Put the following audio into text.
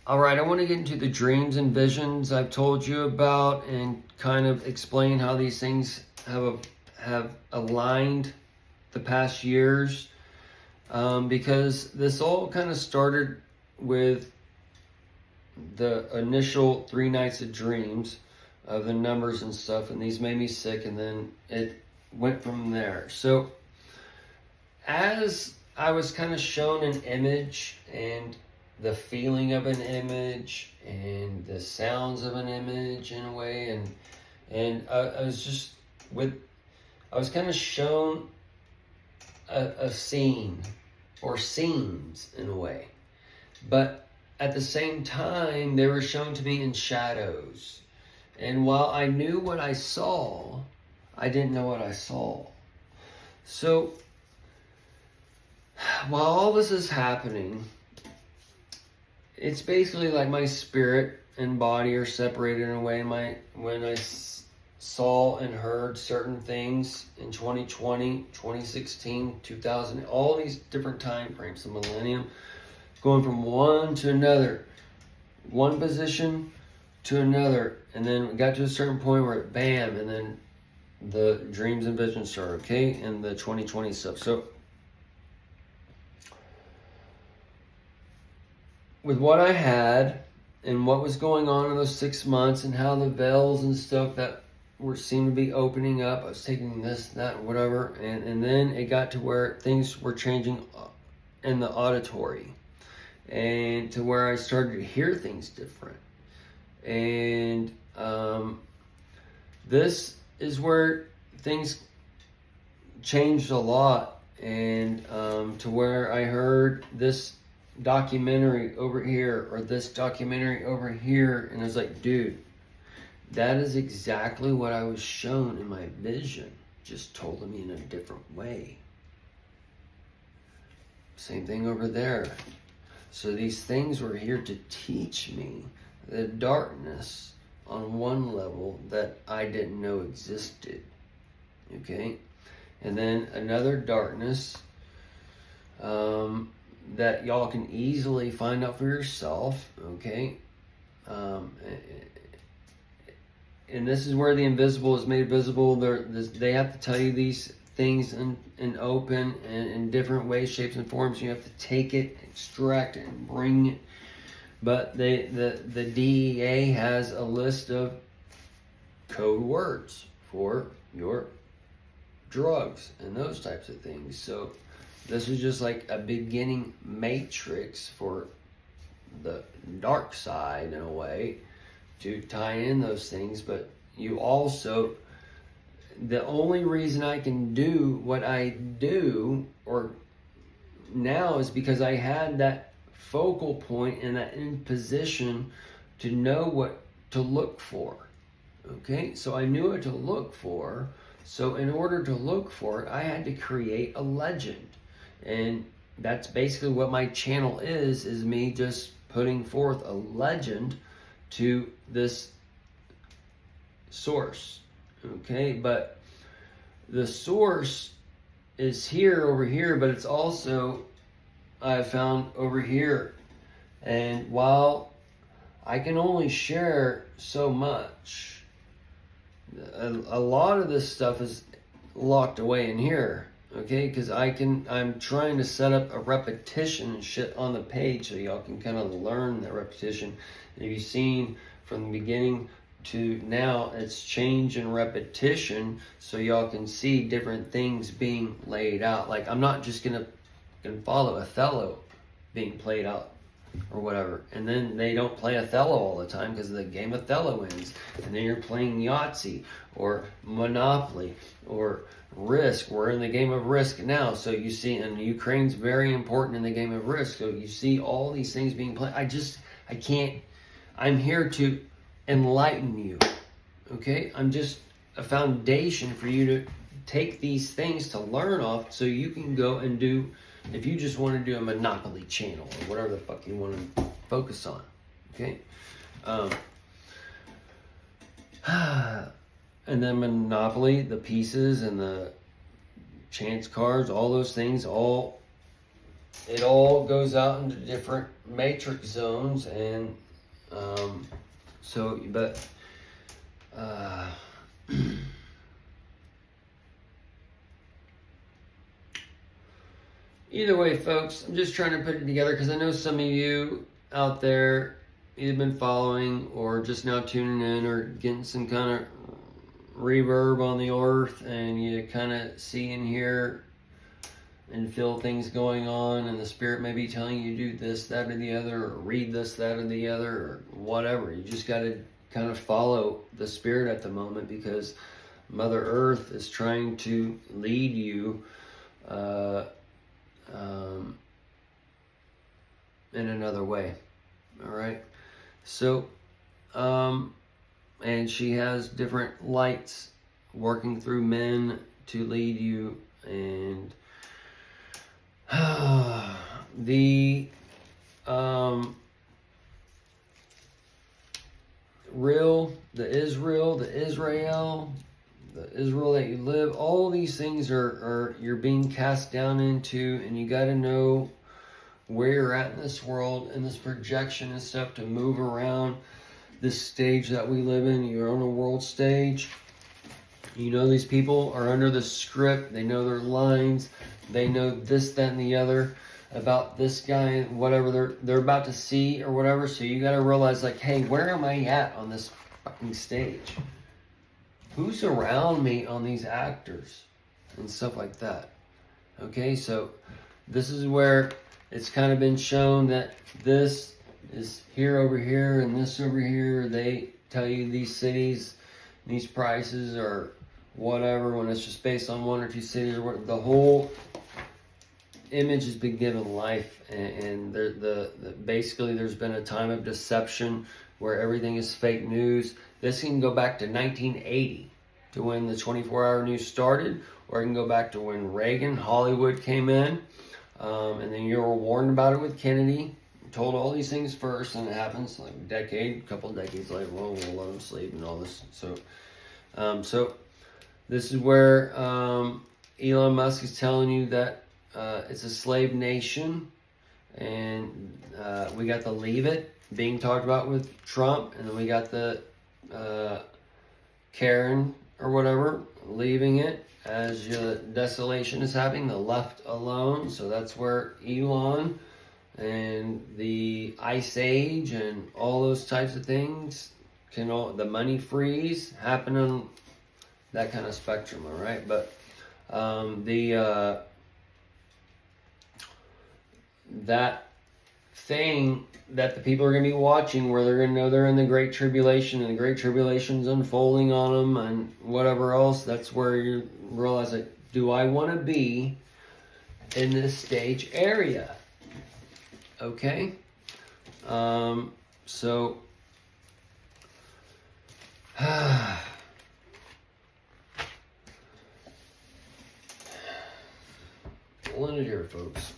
All right, I want to get into the dreams and visions I've told you about and kind of explain how these things have aligned the past years, because this all kind of started with the initial 3 nights of dreams of the numbers and stuff, and these made me sick, and then it went from there. So as I was kind of shown an image and the feeling of an image and the sounds of an image in a way, and I was kind of shown a scene or scenes in a way, but at the same time they were shown to me in shadows, and while I knew what I saw, I didn't know what I saw. So while all this is happening, it's basically like my spirit and body are separated in a way. When I saw and heard certain things in 2020, 2016, 2000, all these different time frames, the millennium, going from one to another, one position to another, and then we got to a certain point where bam, and then the dreams and visions started, okay, and the 2020 stuff. So with what I had and what was going on in those 6 months and how the veils and stuff that seemed to be opening up, I was taking this, that, whatever, and then it got to where things were changing in the auditory, and to where I started to hear things different. And this is where things changed a lot, and to where I heard this documentary over here or this documentary over here, and I was like, dude, that is exactly what I was shown in my vision, just told to me in a different way. Same thing over there. So these things were here to teach me the darkness on one level that I didn't know existed, okay? And then another darkness that y'all can easily find out for yourself, okay? And this is where the invisible is made visible. They have to tell you these things in open and in different ways, shapes, and forms. You have to take it, extract it, and bring it. But the DEA has a list of code words for your drugs and those types of things. So this is just like a beginning matrix for the dark side in a way to tie in those things. But you also, the only reason I can do what I do or now is because I had that focal point and that in position to know what to look for. Okay, so I knew what to look for. So in order to look for it, I had to create a legend. And that's basically what my channel is me just putting forth a legend to this source. Okay, but the source is over here, but it's also, I found over here. And while I can only share so much, a lot of this stuff is locked away in here, okay? Because I'm trying to set up a repetition and shit on the page so y'all can kind of learn that repetition. And if you've seen from the beginning to now, it's change and repetition, so y'all can see different things being laid out. Like, I'm not just gonna follow Othello being played out or whatever, and then they don't play Othello all the time because the game Othello ends, and then you're playing Yahtzee or Monopoly or Risk. We're in the game of Risk now, so you see, and Ukraine's very important in the game of Risk, so you see all these things being played. I can't, I'm here to enlighten you, okay? I'm just a foundation for you to take these things to learn off, so you can go and do, if you just want to do a Monopoly channel or whatever the fuck you want to focus on, okay? And then Monopoly, the pieces and the chance cards, all those things, all it all goes out into different matrix zones, and so, but either way, folks, I'm just trying to put it together because I know some of you out there either been following or just now tuning in or getting some kind of reverb on the earth, and you kind of see and hear and feel things going on, and the spirit may be telling you to do this, that, or the other, or read this, that, or the other, or whatever. You just got to kind of follow the spirit at the moment, because Mother Earth is trying to lead you in another way. All right. So, and she has different lights working through men to lead you, and the Israel that you live, all these things are you're being cast down into, and you got to know where you're at in this world and this projection and stuff to move around this stage that we live in. You're on a world stage. You know, these people are under the script. They know their lines. They know this, that, and the other about this guy, whatever they're about to see or whatever. So you got to realize, like, hey, where am I at on this fucking stage? Who's around me on these actors and stuff like that? Okay, so this is where it's kind of been shown that this is here over here and this over here. They tell you these cities, these prices, or whatever, when it's just based on one or two cities, or what. The whole image has been given life, and basically there's been a time of deception where everything is fake news. This can go back to 1980, to when the 24-hour news started, or it can go back to when Reagan, Hollywood came in, and then you were warned about it with Kennedy, told all these things first, and it happens like a couple of decades later. Well, we'll let them sleep and all this. So this is where Elon Musk is telling you that it's a slave nation, and we got the Leave It being talked about with Trump, and then we got the Karen or whatever leaving it as desolation is happening, the left alone. So that's where Elon and the Ice Age and all those types of things the money freeze happen on that kind of spectrum. All right, but that thing that the people are going to be watching, where they're going to know they're in the Great Tribulation, and the Great Tribulation's unfolding on them and whatever else, that's where you realize, like, do I want to be in this stage area? Okay? So we'll end it here, folks.